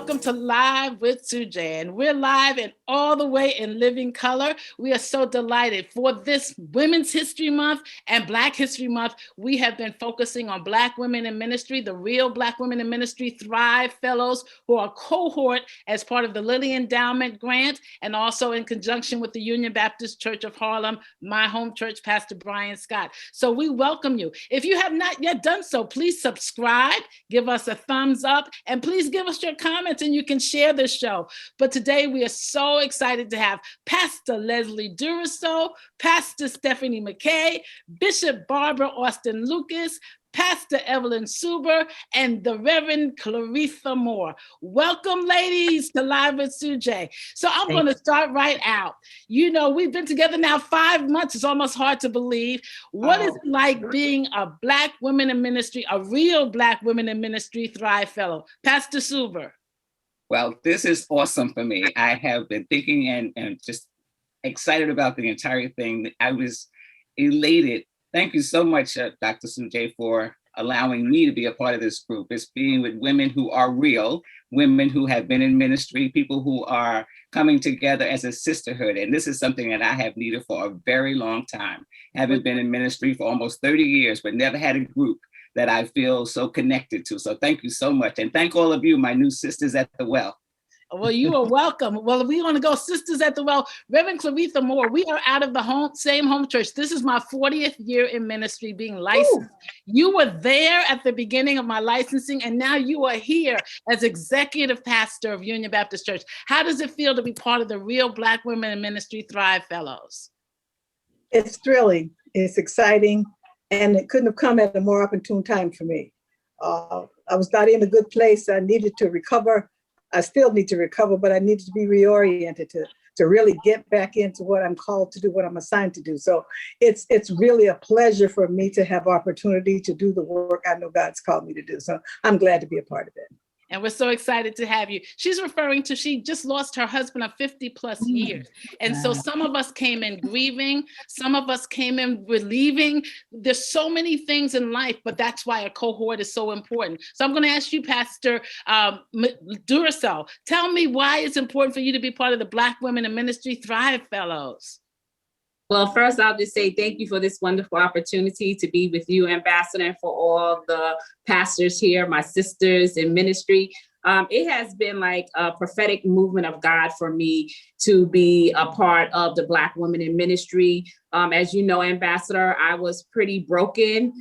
welcome to Live with SuJay. And we're live and all the way in living color. We are so delighted for this Women's History Month and Black History Month. We have been focusing on Black women in ministry, the real Black women in ministry Thrive Fellows, who are a cohort as part of the Lilly Endowment Grant and also in conjunction with the Union Baptist Church of Harlem, my home church, Pastor Brian Scott. So we welcome you. If you have not yet done so, please subscribe, give us a thumbs up, and please give us your comments and you can share this show. But today we are so excited to have Pastor Leslie Duraso, Pastor Stephanie McKay, Bishop Barbara Austin Lucas, Pastor Evelyn Suber, and the Reverend Claretha Moore. Welcome, ladies, to Live with SuJay. So I'm going to start right out. You know, we've been together now 5 months. It's almost hard to believe. What is it like being a Black woman in ministry, a real Black women in ministry Thrive Fellow? Pastor Suber. Well, this is awesome for me. I have been thinking and just excited about the entire thing. I was elated. Thank you so much, Dr. SuJay, for allowing me to be a part of this group. It's being with women who are real, women who have been in ministry, people who are coming together as a sisterhood. And this is something that I have needed for a very long time. I haven't been in ministry for almost 30 years, but never had a group that I feel so connected to. So thank you so much. And thank all of you, my new sisters at the well. Well, you are welcome. Well, we want to go Sisters at the Well. Reverend Claretha Moore, we are out of the same home church. This is my 40th year in ministry being licensed. Ooh. You were there at the beginning of my licensing, and now you are here as executive pastor of Union Baptist Church. How does it feel to be part of the real Black Women in Ministry Thrive Fellows? It's thrilling. It's exciting. And it couldn't have come at a more opportune time for me. I was not in a good place. I needed to recover. I still need to recover, but I needed to be reoriented to really get back into what I'm called to do, what I'm assigned to do. So it's really a pleasure for me to have opportunity to do the work I know God's called me to do. So I'm glad to be a part of it. And we're so excited to have you. She's referring to, she just lost her husband of 50 plus years. And so some of us came in grieving, some of us came in relieving. There's so many things in life, but that's why a cohort is so important. So I'm gonna ask you, Pastor Duraso, tell me why it's important for you to be part of the Black Women in Ministry Thrive Fellows. Well, first, I'll just say thank you for this wonderful opportunity to be with you, Ambassador, and for all the pastors here, my sisters in ministry. It has been like a prophetic movement of God for me to be a part of the Black Women in Ministry. As you know, Ambassador, I was pretty broken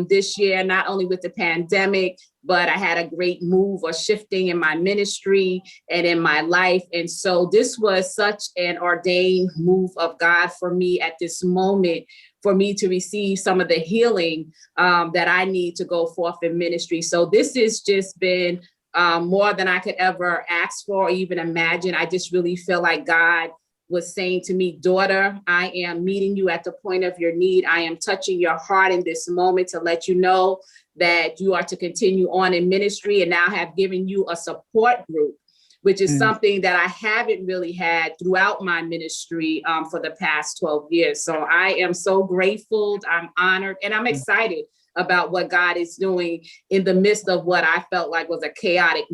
this year, not only with the pandemic, but I had a great move or shifting in my ministry and in my life. And so this was such an ordained move of God for me at this moment, for me to receive some of the healing that I need to go forth in ministry. So this has just been more than I could ever ask for or even imagine. I just really feel like God was saying to me, daughter, I am meeting you at the point of your need. I am touching your heart in this moment to let you know that you are to continue on in ministry, and now have given you a support group, which is something that I haven't really had throughout my ministry for the past 12 years. So I am so grateful, I'm honored, and I'm excited about what God is doing in the midst of what I felt like was a chaotic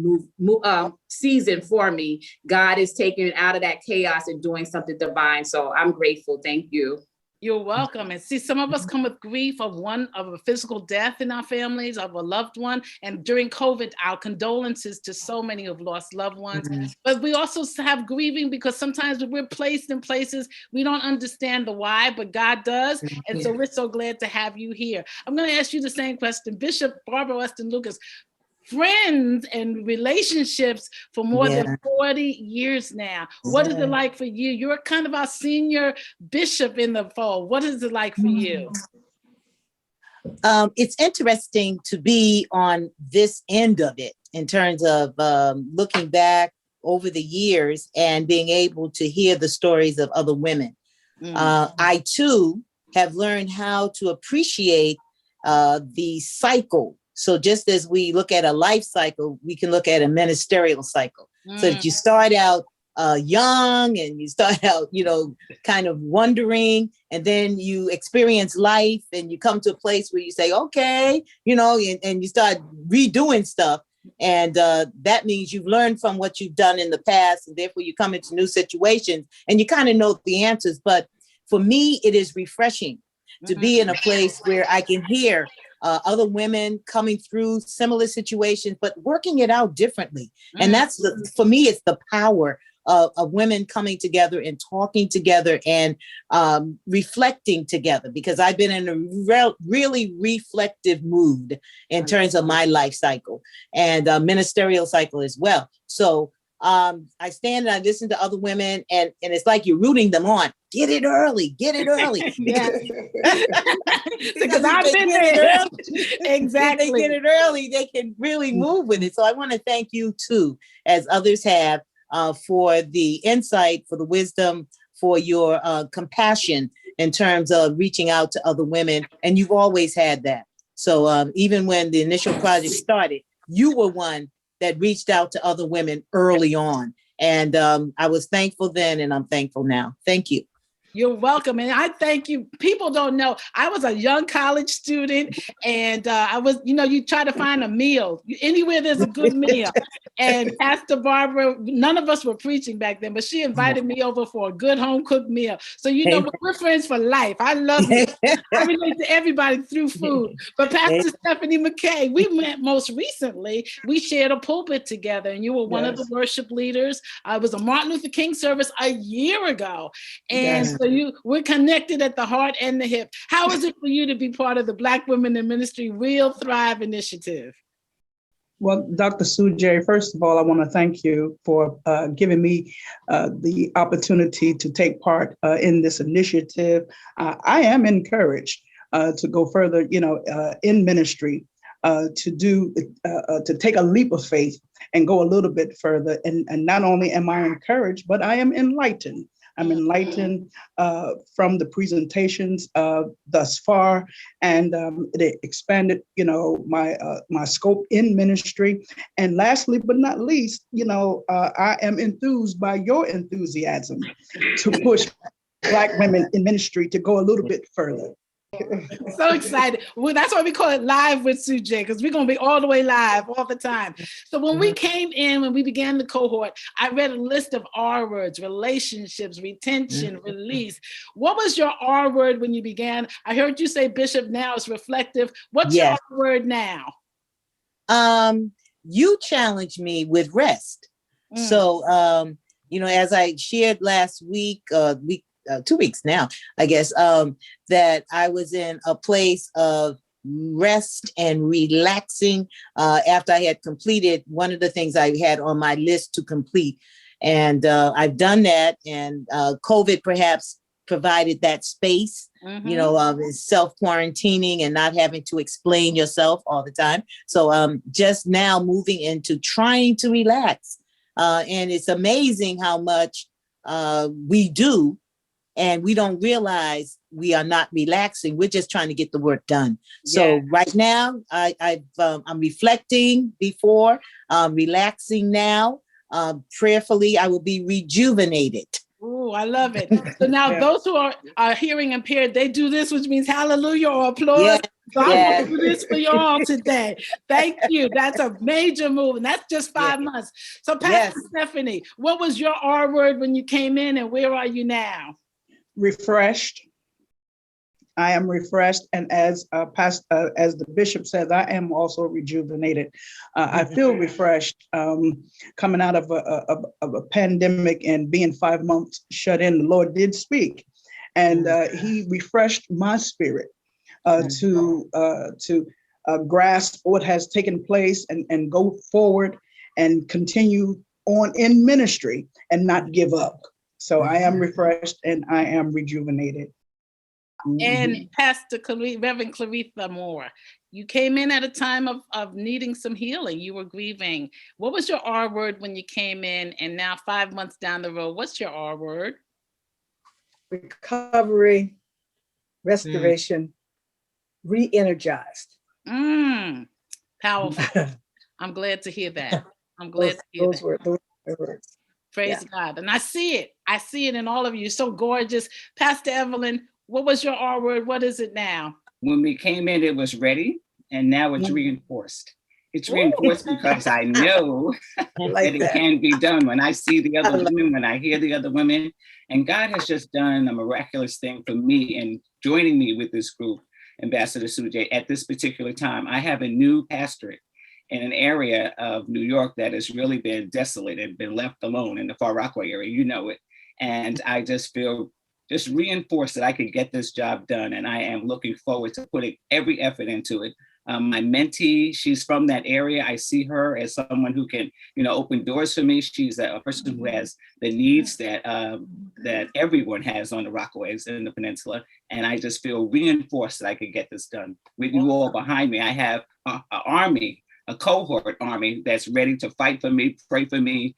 season for me. God is taking it out of that chaos and doing something divine. So I'm grateful. Thank you. You're welcome. And see, some of us come with grief of a physical death in our families, of a loved one. And during COVID, our condolences to so many who've lost loved ones. But we also have grieving because sometimes we're placed in places we don't understand the why, but God does. And so we're so glad to have you here. I'm going to ask you the same question. Bishop Barbara Austin Lucas, friends and relationships for more than 40 years now. What is it like for you? You're kind of our senior bishop in the fold. What is it like for you? It's interesting to be on this end of it in terms of looking back over the years and being able to hear the stories of other women. I too have learned how to appreciate the cycle. So just as we look at a life cycle, we can look at a ministerial cycle. So that you start out young and you start out, kind of wondering, and then you experience life and you come to a place where you say, okay, and you start redoing stuff. And that means you've learned from what you've done in the past, and therefore you come into new situations and you kind of know the answers. But for me, it is refreshing to be in a place where I can hear other women coming through similar situations, but working it out differently. And that's for me, it's the power of women coming together and talking together and reflecting together, because I've been in a really reflective mood in terms of my life cycle and ministerial cycle as well. So I stand and I listen to other women, and it's like you're rooting them on. Get it early, get it early. Because I've been there. Exactly. If they get it early, they can really move with it. So I want to thank you too, as others have, for the insight, for the wisdom, for your compassion in terms of reaching out to other women. And you've always had that. So even when the initial project started, you were one that reached out to other women early on. And I was thankful then, and I'm thankful now. Thank you. You're welcome. And I thank you. People don't know, I was a young college student, and I was, you try to find a meal anywhere there's a good meal. And Pastor Barbara, none of us were preaching back then, but she invited me over for a good home cooked meal. So, we're friends for life. I love you. I relate to everybody through food. But Pastor Stephanie McKay, we met most recently. We shared a pulpit together, and you were one of the worship leaders. It was a Martin Luther King service a year ago. And so we're connected at the heart and the hip. How is it for you to be part of the Black Women in Ministry Real Thrive initiative? Well, Dr. SuJay, first of all, I want to thank you for giving me the opportunity to take part in this initiative. I am encouraged to go further, in ministry, to take a leap of faith and go a little bit further. And not only am I encouraged, but I am enlightened. I'm enlightened from the presentations thus far, and it expanded, my scope in ministry. And lastly, but not least, I am enthused by your enthusiasm to push Black women in ministry to go a little bit further. So excited. Well, that's why we call it Live with SuJay, because we're going to be all the way live all the time. So when we came in, when we began the cohort, I read a list of R words: relationships, retention, release. What was your R word when you began? I heard you say, Bishop, now it's reflective. What's your R word now? You challenged me with rest. So, as I shared last week, 2 weeks now, I guess, that I was in a place of rest and relaxing after I had completed one of the things I had on my list to complete. And I've done that, and COVID perhaps provided that space, self-quarantining and not having to explain yourself all the time. So just now moving into trying to relax. And it's amazing how much we do, and we don't realize we are not relaxing. We're just trying to get the work done. So right now, I'm reflecting before, relaxing now. Prayerfully, I will be rejuvenated. Oh, I love it. So now those who are hearing impaired, they do this, which means hallelujah or applause. So I'm going to do this for you all today. Thank you. That's a major move. And that's just 5 months. So Pastor Stephanie, what was your R word when you came in, and where are you now? Refreshed. I am refreshed, and as the bishop says, I am also rejuvenated. I feel refreshed coming out of a pandemic and being 5 months shut in. The Lord did speak, and He refreshed my spirit to grasp what has taken place and go forward and continue on in ministry and not give up. So I am refreshed and I am rejuvenated. And Pastor Reverend Claretha Moore, you came in at a time of needing some healing. You were grieving. What was your R word when you came in? And now 5 months down the road, what's your R word? Recovery, restoration, re-energized. Powerful. I'm glad to hear that. I'm glad to hear those that. Those words. Praise God. And I see it. I see it in all of you. So gorgeous. Pastor Evelyn, what was your R word? What is it now? When we came in, it was ready, and now it's reinforced. It's reinforced because I know Like that it that. can be done. When I see the other I love- women, when I hear the other women, and God has just done a miraculous thing for me in joining me with this group, Ambassador SuJay, at this particular time. I have a new pastorate in an area of New York that has really been desolate and been left alone in the Far Rockaway area, you know it. And I just feel just reinforced that I could get this job done. And I am looking forward to putting every effort into it. My mentee, she's from that area. I see her as someone who can, open doors for me. She's a person who has the needs that that everyone has on the Rockaways in the peninsula. And I just feel reinforced that I could get this done. With you all behind me, I have an army, a cohort army that's ready to fight for me, pray for me,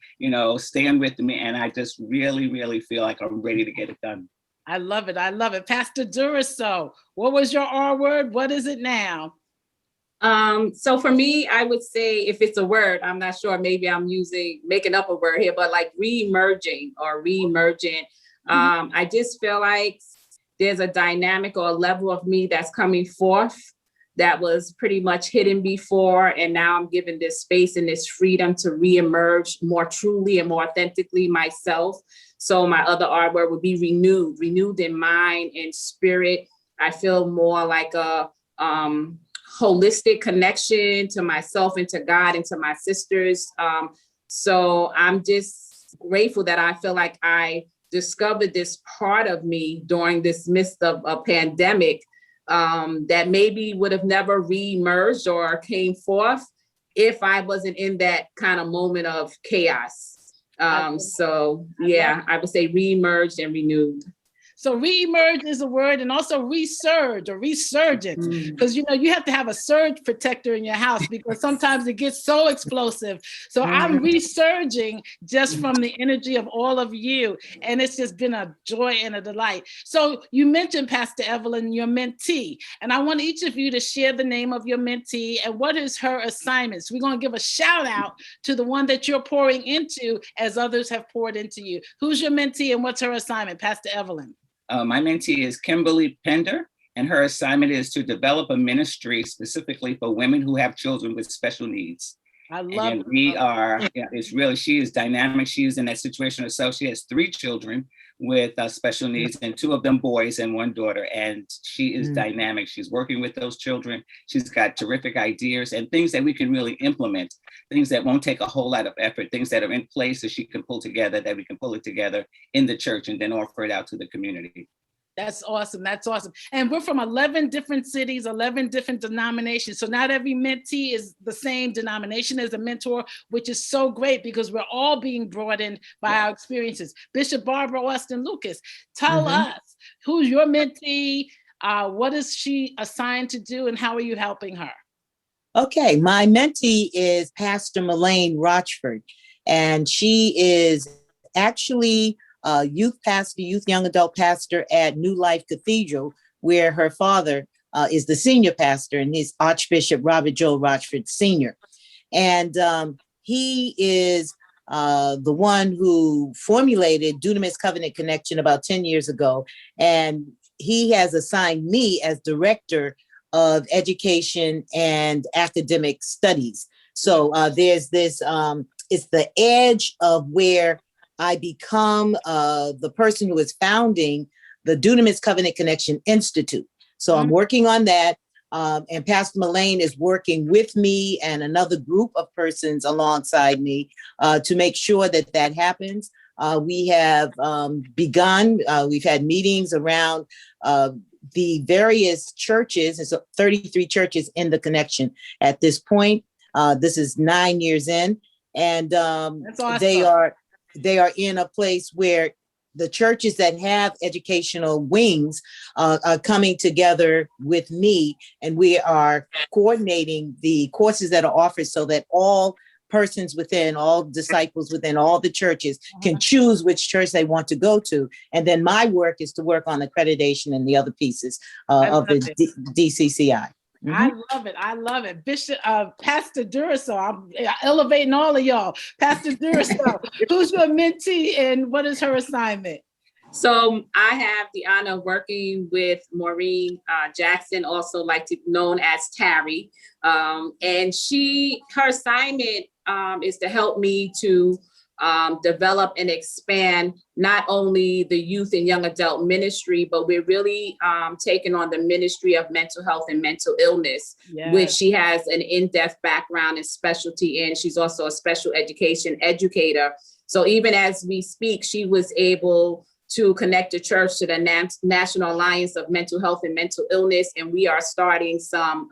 stand with me. And I just really, really feel like I'm ready to get it done. I love it. I love it. Pastor Duraso, what was your R word? What is it now? So for me, I would say if it's a word, I'm not sure, maybe I'm making up a word here, but like re-emerging or re-emergent. I just feel like there's a dynamic or a level of me that's coming forth that was pretty much hidden before. And now I'm given this space and this freedom to re-emerge more truly and more authentically myself. So my other R word would be renewed in mind and spirit. I feel more like a, holistic connection to myself and to God and to my sisters. So I'm just grateful that I feel like I discovered this part of me during this midst of a pandemic that maybe would have never re-emerged or came forth if I wasn't in that kind of moment of chaos. So yeah, I would say re-emerged and renewed. So re-emerge is a word, and also resurge or resurgence, because you have to have a surge protector in your house because sometimes it gets so explosive. So I'm resurging just from the energy of all of you, and it's just been a joy and a delight. So you mentioned, Pastor Evelyn, your mentee, and I want each of you to share the name of your mentee and what is her assignments. We're going to give a shout out to the one that you're pouring into as others have poured into you. Who's your mentee and what's her assignment, Pastor Evelyn? My mentee is Kimberly Pender, and her assignment is to develop a ministry specifically for women who have children with special needs. I love and it. we are, she is dynamic. She's in that situation herself. She has 3 children with special needs, and 2 of them boys and 1 daughter. And she is dynamic. She's working with those children. She's got terrific ideas and things that we can really implement, things that won't take a whole lot of effort, things that are in place that she can pull together, that we can pull it together in the church and then offer it out to the community. That's awesome. That's awesome. And we're from 11 different cities, 11 different denominations. So not every mentee is the same denomination as a mentor, which is so great because we're all being brought in by our experiences. Bishop Barbara Austin Lucas, tell us, who's your mentee? What is she assigned to do and how are you helping her? Okay, my mentee is Pastor Melaine Rochford, and she is actually youth pastor, youth young adult pastor at New Life Cathedral, where her father is the senior pastor, and he's Archbishop Robert Joel Rochford Sr. And he is the one who formulated Dunamis Covenant Connection about 10 years ago. And he has assigned me as director of education and academic studies. So there's this, it's the edge of where I become the person who is founding the Dunamis Covenant Connection Institute. So I'm working on that. And Pastor Melaine is working with me and another group of persons alongside me to make sure that that happens. We have begun, we've had meetings around the various churches, and so 33 churches in the connection at this point. This is 9 years in, and That's awesome. they are in a place where the churches that have educational wings are coming together with me, and we are coordinating the courses that are offered so that all persons within, all disciples within all the churches can choose which church they want to go to. And then my work is to work on accreditation and the other pieces of the DCCI. I love it. I love it. Bishop, Pastor Duraso, I'm elevating all of y'all. Pastor Duraso, who's your mentee and what is her assignment? So I have the honor of working with Maureen Jackson, also known as Tarry. And her assignment is to help me to develop and expand not only the youth and young adult ministry, but we're really taking on the ministry of mental health and mental illness, which she has an in-depth background and specialty in. She's also a special education educator. So even as we speak, she was able to connect the church to the National Alliance of Mental Health and Mental Illness. And we are starting some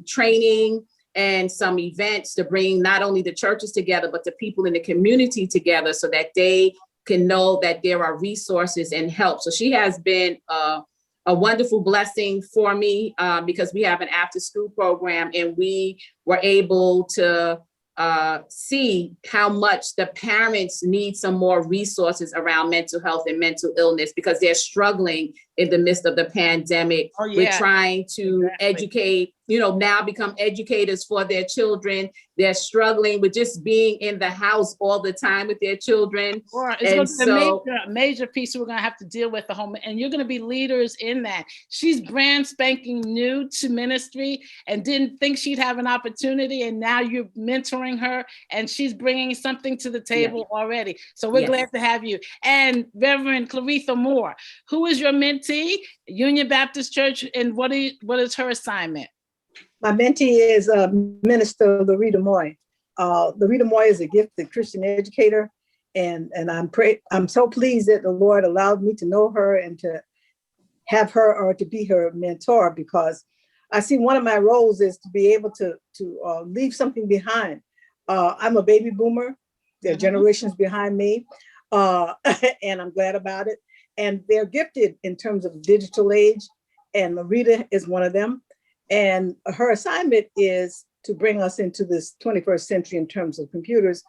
training and some events to bring not only the churches together, but the people in the community together so that they can know that there are resources and help. So she has been a wonderful blessing for me because we have an after school program, and we were able to see how much the parents need some more resources around mental health and mental illness because they're struggling in the midst of the pandemic. We're trying to educate, now become educators for their children. They're struggling with just being in the house all the time with their children. It's going to be a major piece we're going to have to deal with the home, and you're going to be leaders in that. She's brand spanking new to ministry and didn't think she'd have an opportunity, and now you're mentoring her, and she's bringing something to the table already. So we're glad to have you. And Reverend Claretha Moore, who is your mentee, Union Baptist Church, and what is her assignment? My mentee is Minister Loretta Moy. Loretta Moy is a gifted Christian educator, and I'm so pleased that the Lord allowed me to know her and to have her or to be her mentor, because I see one of my roles is to be able to leave something behind. I'm a baby boomer. There are generations behind me, and I'm glad about it. And they're gifted in terms of digital age, and Loretta is one of them. And her assignment is to bring us into this 21st century in terms of computers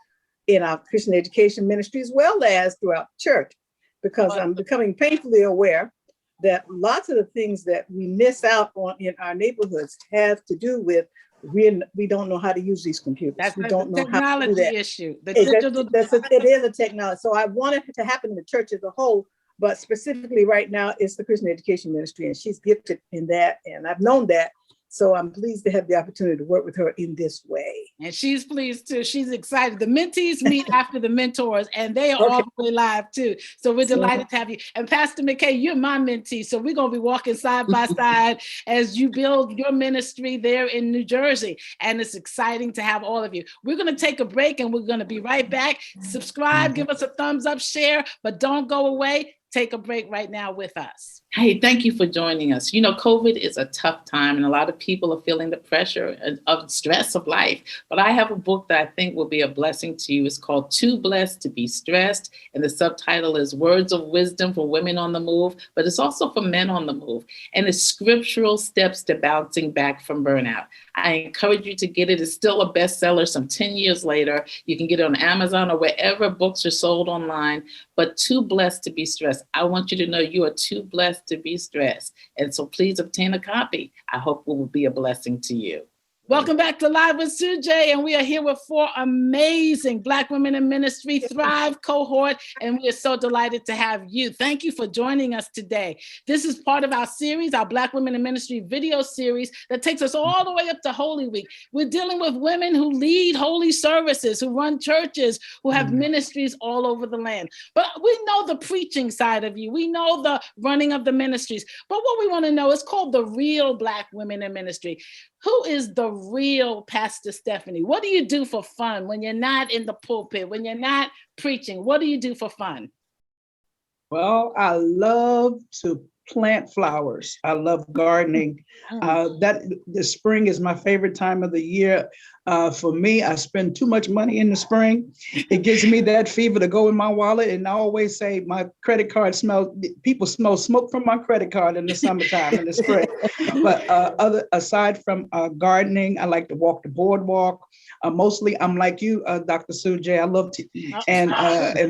in our Christian education ministry, as well as throughout the church, because I'm becoming painfully aware that lots of the things that we miss out on in our neighborhoods have to do with we don't know how to use these computers. We don't know how to do that. Issue. It is a technology. So I want it to happen in the church as a whole, but specifically right now it's the Christian education ministry, and she's gifted in that, and I've known that. So I'm pleased to have the opportunity to work with her in this way. And she's pleased too. She's excited. The mentees meet after the mentors, and they are all the way live too. So we're delighted to have you. And Pastor McKay, you're my mentee. So we're going to be walking side by side as you build your ministry there in New Jersey. And it's exciting to have all of you. We're going to take a break, and we're going to be right back. Subscribe, give us a thumbs up, share, but don't go away. Take a break right now with us. Hey, thank you for joining us. COVID is a tough time, and a lot of people are feeling the pressure of stress of life. But I have a book that I think will be a blessing to you. It's called Too Blessed to Be Stressed, and the subtitle is Words of Wisdom for Women on the Move, but it's also for men on the move. And it's scriptural steps to bouncing back from burnout. I encourage you to get it. It's still a bestseller some 10 years later. You can get it on Amazon or wherever books are sold online. But Too Blessed to Be Stressed. I want you to know you are too blessed to be stressed. And so please obtain a copy. I hope it will be a blessing to you. Welcome back to Live with SuJay, and we are here with 4 amazing Black Women in Ministry Thrive cohort, and we are so delighted to have you. Thank you for joining us today. This is part of our series, our Black Women in Ministry video series that takes us all the way up to Holy Week. We're dealing with women who lead holy services, who run churches, who have ministries all over the land. But we know the preaching side of you. We know the running of the ministries. But what we want to know is called the real Black Women in Ministry. Who is the real Pastor Stephanie? What do you do for fun when you're not in the pulpit, when you're not preaching? What do you do for fun? Well, I love to plant flowers. I love gardening. The spring is my favorite time of the year. For me, I spend too much money in the spring. It gives me that fever to go in my wallet. And I always say my credit card people smell smoke from my credit card in the summertime, in the spring. But aside from gardening, I like to walk the boardwalk. Mostly, I'm like you, Dr. SuJay. I love to eat. And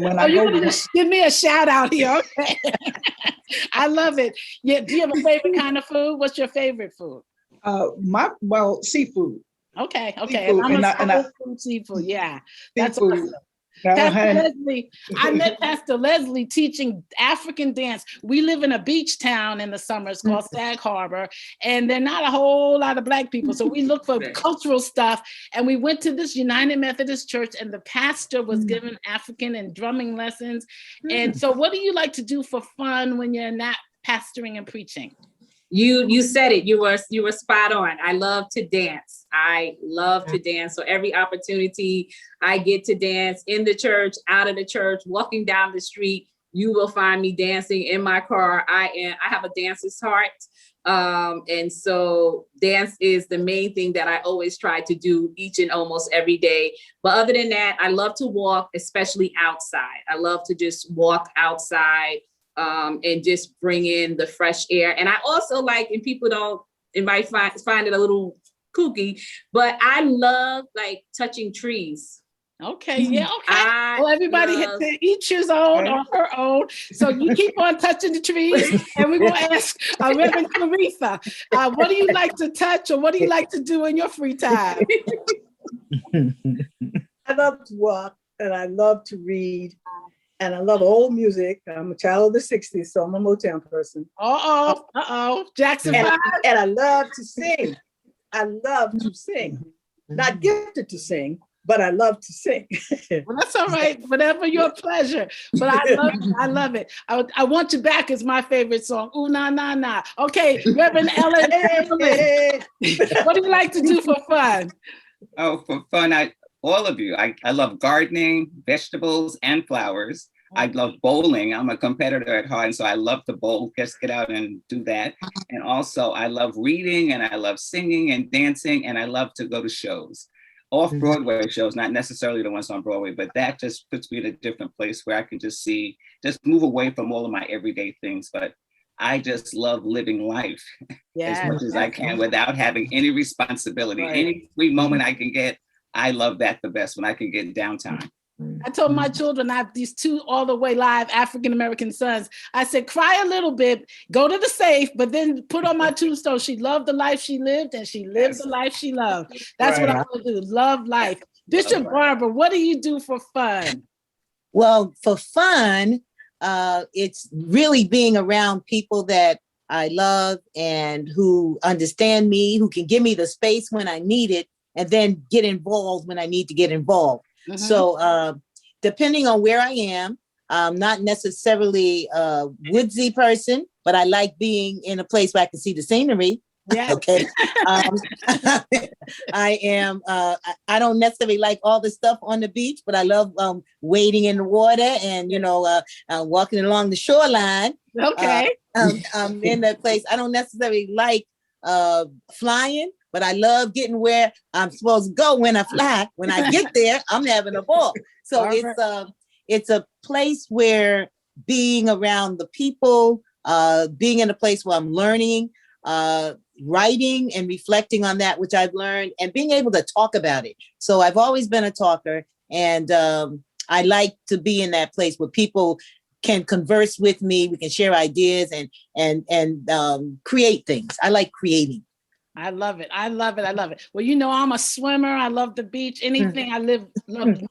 when I go to give me a shout out here. Okay. I love it. Yeah. Do you have a favorite kind of food? What's your favorite food? Seafood. Okay. Seafood. I'm a food seafood. Yeah. That's seafood. awesome. Pastor Leslie, I met Pastor Leslie teaching African dance. We live in a beach town in the summers called Sag Harbor, and there are not a whole lot of Black people. So we look for cultural stuff. And we went to this United Methodist Church, and the pastor was giving African and drumming lessons. And so what do you like to do for fun when you're not pastoring and preaching? You said it. You were spot on. I love to dance. I love to dance. So every opportunity I get to dance in the church, out of the church, walking down the street, you will find me dancing in my car. I have a dancer's heart. And so dance is the main thing that I always try to do each and almost every day. But other than that, I love to walk, especially outside. I love to just walk outside. And just bring in the fresh air. And I also like, and might find it a little kooky, but I love like touching trees. Okay, yeah, okay. Well, everybody has to each his own or her own. So you keep on touching the trees, and we're gonna ask Reverend Clarissa, what do you like to touch, or what do you like to do in your free time? I love to walk, and I love to read. And I love old music. I'm a child of the 60s, so I'm a Motown person. Jackson and 5. And I love to sing. I love to sing. Not gifted to sing, but I love to sing. Well, that's all right. Whatever your pleasure. But I love it. I Want You Back is my favorite song. Ooh, na, na, na. Okay, Reverend Ellen. What do you like to do for fun? Oh, for fun, all of you. I love gardening, vegetables, and flowers. I love bowling. I'm a competitor at heart, and so I love to bowl, just get out and do that. And also I love reading, and I love singing and dancing, and I love to go to shows. Off-Broadway shows, not necessarily the ones on Broadway, but that just puts me in a different place where I can just move away from all of my everyday things. But I just love living life as much as I can without having any responsibility. Any free moment I can get, I love that the best, when I can get downtime. I told my children, I have these 2 all the way live African-American sons. I said, cry a little bit, go to the safe, but then put on my tombstone, she loved the life she lived, and she lived the life she loved. That's what I want to do, love life. Bishop Barber, what do you do for fun? Well, for fun, it's really being around people that I love and who understand me, who can give me the space when I need it, and then get involved when I need to get involved. Mm-hmm. So depending on where I am, I'm not necessarily a woodsy person, but I like being in a place where I can see the scenery. Yeah. Okay. I am, I don't necessarily like all the stuff on the beach, but I love wading in the water and, walking along the shoreline. Okay. I'm in that place. I don't necessarily like flying, but I love getting where I'm supposed to go when I fly. When I get there, I'm having a ball. So it's a place where being around the people, being in a place where I'm learning, writing and reflecting on that which I've learned, and being able to talk about it. So I've always been a talker, and I like to be in that place where people can converse with me. We can share ideas and create things. I like creating. I love it. I love it. I love it. Well, I'm a swimmer. I love the beach. Anything. I love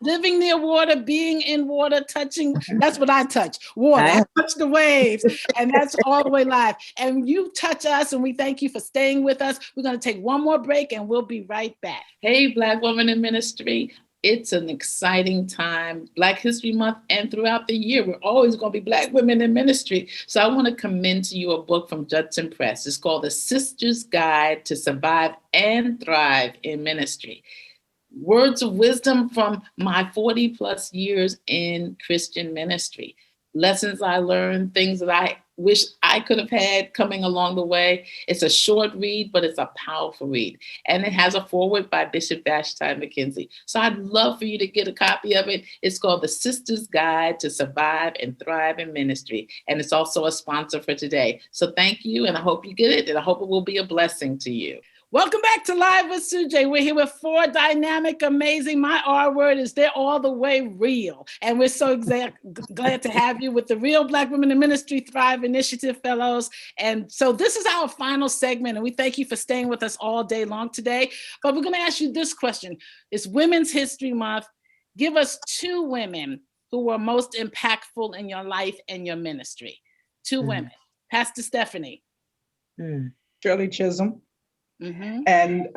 living near water, being in water, touching. That's what I touch. Water. I touch the waves. And that's all the way live. And you touch us, and we thank you for staying with us. We're going to take one more break, and we'll be right back. Hey, Black Women in Ministry. It's an exciting time, Black History Month, and throughout the year, we're always going to be Black women in ministry. So I want to commend to you a book from Judson Press. It's called The Sister's Guide to Survive and Thrive in Ministry. Words of wisdom from my 40 plus years in Christian ministry. Lessons I learned, things that I wish I could have had coming along the way. It's a short read, but it's a powerful read. And it has a foreword by Bishop Vashti McKenzie. So I'd love for you to get a copy of it. It's called The Sister's Guide to Survive and Thrive in Ministry. And it's also a sponsor for today. So thank you, and I hope you get it, and I hope it will be a blessing to you. Welcome back to Live with SuJay. We're here with 4 dynamic, amazing, my R word is they're all the way real. And we're so glad to have you with the Real Black Women in Ministry Thrive Initiative Fellows. And so this is our final segment, and we thank you for staying with us all day long today. But we're going to ask you this question. It's Women's History Month. Give us 2 women who were most impactful in your life and your ministry. 2 women. Pastor Stephanie. Shirley Chisholm. Mm-hmm. And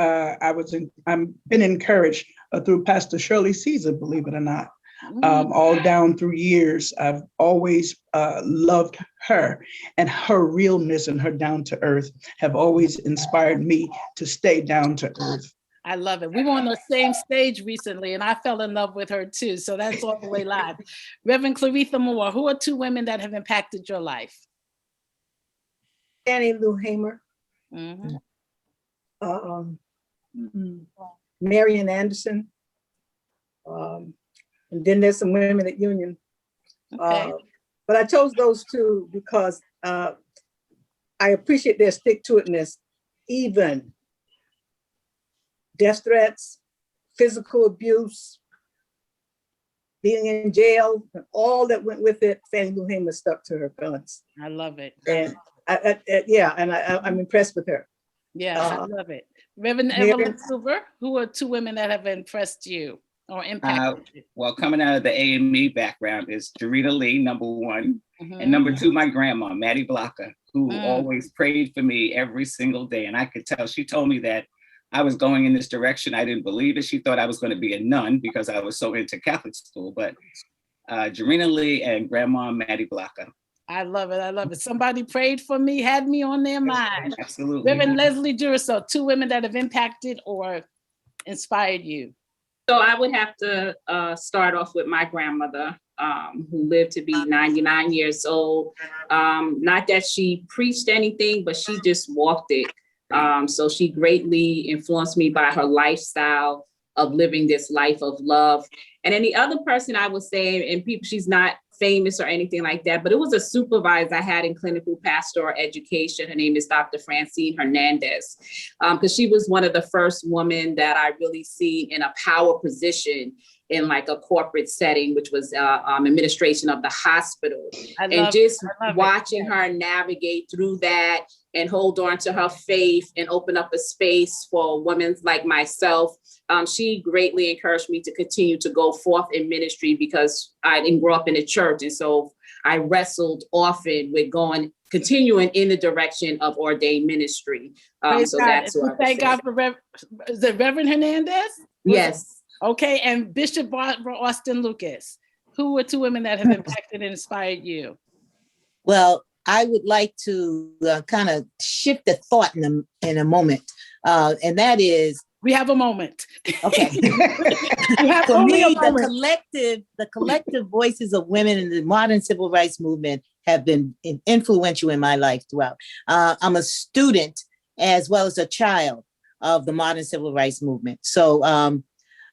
I'm been encouraged through Pastor Shirley Caesar, believe it or not. All down through years, I've always loved her, and her realness and her down to earth have always inspired me to stay down to earth. I love it. We were on the same stage recently, and I fell in love with her too. So that's all the way live. Reverend Claretha Moore, who are 2 women that have impacted your life? Annie Lou Hamer, Mm-hmm. Marian Anderson, and then there's some women at Union. Okay. But I chose those 2 because I appreciate their stick-to-itness, even death threats, physical abuse, being in jail, and all that went with it. Fannie Lou Hamer stuck to her guns. I love it. And I'm impressed with her. Yes, I love it. Reverend Marian- Evelyn Silver, who are 2 women that have impressed you or impacted you? Well, coming out of the AME background is Jarita Lee, number 1. Mhm. And number 2, my grandma, Maddie Blocker, who Mm. always prayed for me every single day. And I could tell, she told me that I was going in this direction. I didn't believe it. She thought I was going to be a nun because I was so into Catholic school. But Jarita Lee and Grandma Maddie Blocker. I love it. I love it. Somebody prayed for me, had me on their mind. Absolutely. Reverend Leslie Duriso, 2 women that have impacted or inspired you. So I would have to start off with my grandmother, who lived to be 99 years old. Not that she preached anything, but she just walked it. So she greatly influenced me by her lifestyle of living this life of love. And then the other person I would say, and people, she's not famous or anything like that, but it was a supervisor I had in clinical pastoral education. Her name is Dr. Francine Hernandez, because she was one of the first women that I really see in a power position in like a corporate setting, which was administration of the hospital. And just watching her navigate through that and hold on to her faith and open up a space for women like myself. She greatly encouraged me to continue to go forth in ministry because I didn't grow up in a church. And so I wrestled often with continuing in the direction of ordained ministry. So that's what I thank God for is it Reverend Hernandez? Yes. Okay, and Bishop Barbara Austin Lucas, who were 2 women that have impacted and inspired you? Well, I would like to kind of shift the thought in a moment, and that is, we have a moment. Okay. For me, the collective voices of women in the modern civil rights movement have been influential in my life throughout. I'm a student as well as a child of the modern civil rights movement. So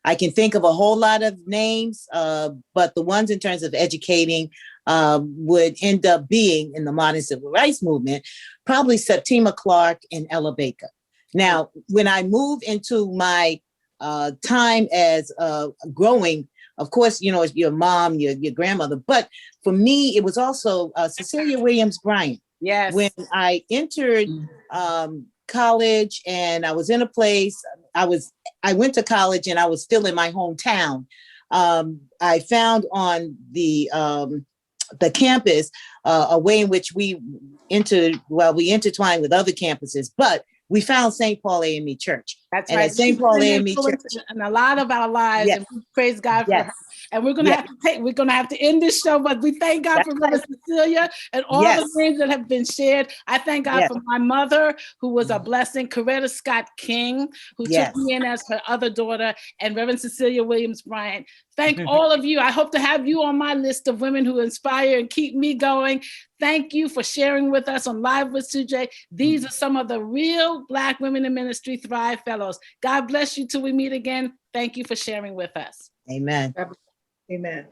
I can think of a whole lot of names, but the ones in terms of educating would end up being in the modern civil rights movement, probably Septima Clark and Ella Baker. Now, when I move into my time as growing, of course, you know, it's your mom, your grandmother, but for me, it was also Cecilia Williams Bryant. Yes. When I entered college and I was in a place, I went to college and I was still in my hometown. I found on the campus a way in which we intertwined with other campuses, but we found St. Paul AME Church. That's and right. At St. Paul AME Church, and a lot of our lives, yes. and we praise God for Yes. her. And we're gonna have to end this show, but we thank God for Mother Cecilia and all the names that have been shared. I thank God for my mother, who was a blessing, Coretta Scott King, who took me in as her other daughter, and Reverend Cecilia Williams Bryant. Thank all of you. I hope to have you on my list of women who inspire and keep me going. Thank you for sharing with us on Live with SuJay. These are some of the real Black women in ministry Thrive Fellows. God bless you till we meet again. Thank you for sharing with us. Amen. Amen.